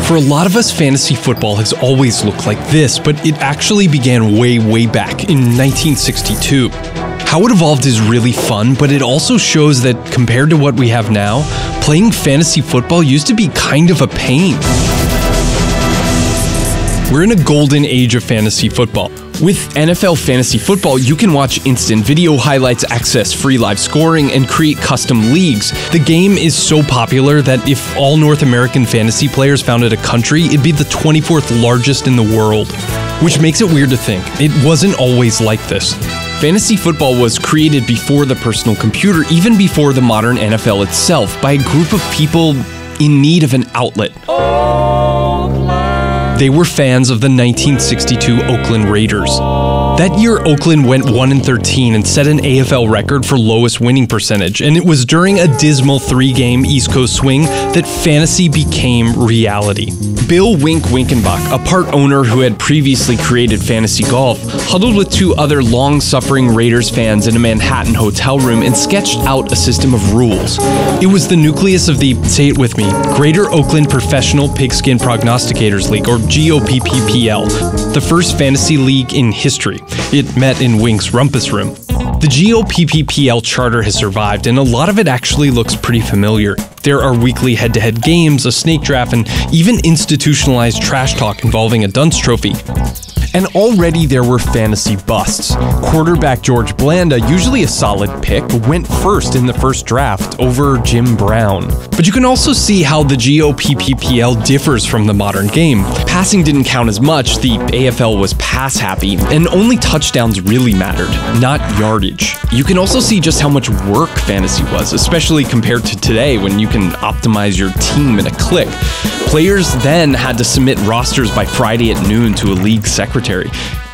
For a lot of us, fantasy football has always looked like this, but it actually began way back in 1962. How it evolved is really fun, but it also shows that compared to what we have now, playing fantasy football used to be kind of a pain. We're in a golden age of fantasy football. With NFL Fantasy Football, you can watch instant video highlights, access free live scoring, and create custom leagues. The game is so popular that if all North American fantasy players founded a country, it'd be the 24th largest in the world. Which makes it weird to think. It wasn't always like this. Fantasy football was created before the personal computer, even before the modern NFL itself, by a group of people in need of an outlet. They were fans of the 1962 Oakland Raiders. That year, Oakland went 1-13 and set an AFL record for lowest winning percentage, and it was during a dismal 3-game East Coast swing that fantasy became reality. Bill Wink Winkenbach, a part owner who had previously created fantasy golf, huddled with 2 other long-suffering Raiders fans in a Manhattan hotel room and sketched out a system of rules. It was the nucleus of the, say it with me, Greater Oakland Professional Pigskin Prognosticators League, or GOPPPL, the first fantasy league in history. It met in Wink's rumpus room. The GOPPPL charter has survived, and a lot of it actually looks pretty familiar. There are weekly head-to-head games, a snake draft, and even institutionalized trash talk involving a dunce trophy. And already there were fantasy busts. Quarterback George Blanda, usually a solid pick, went first in the first draft over Jim Brown. But you can also see how the GOPPPL differs from the modern game. Passing didn't count as much, the AFL was pass-happy, and only touchdowns really mattered, not yardage. You can also see just how much work fantasy was, especially compared to today when you can optimize your team in a click. Players then had to submit rosters by Friday at noon to a league secretary.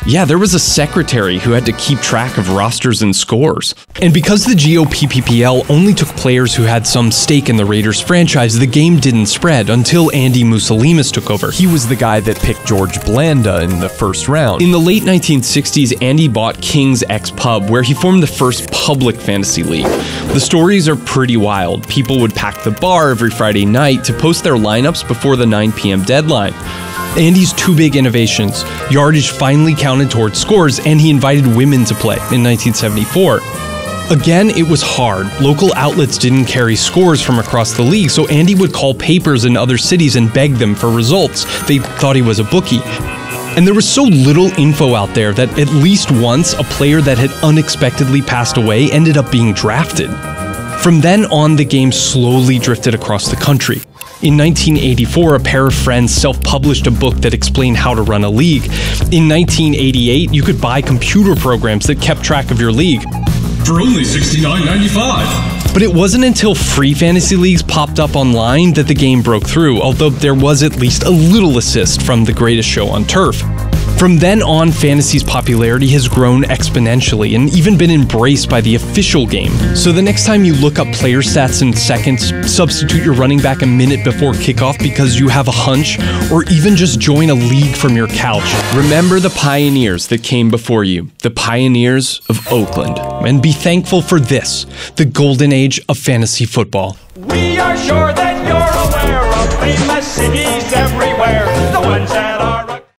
Yeah, there was a secretary who had to keep track of rosters and scores. And because the GOPPPL only took players who had some stake in the Raiders franchise, the game didn't spread until Andy Musolimas took over. He was the guy that picked George Blanda in the first round. In the late 1960s, Andy bought King's X Pub, where he formed the first public fantasy league. The stories are pretty wild. People would pack the bar every Friday night to post their lineups before the 9 p.m. deadline. Andy's 2 big innovations. Yardage finally counted towards scores, and he invited women to play in 1974. Again, it was hard. Local outlets didn't carry scores from across the league, so Andy would call papers in other cities and beg them for results. They thought he was a bookie. And there was so little info out there that at least once a player that had unexpectedly passed away ended up being drafted. From then on, the game slowly drifted across the country. In 1984, a pair of friends self-published a book that explained how to run a league. In 1988, you could buy computer programs that kept track of your league. For only $69.95. But it wasn't until free fantasy leagues popped up online that the game broke through, although there was at least a little assist from The Greatest Show on Turf. From then on, fantasy's popularity has grown exponentially and even been embraced by the official game. So the next time you look up player stats in seconds, substitute your running back a minute before kickoff because you have a hunch, or even just join a league from your couch, remember the pioneers that came before you, the pioneers of Oakland, and be thankful for this, the golden age of fantasy football. We are sure that you're aware of famous cities everywhere, the ones that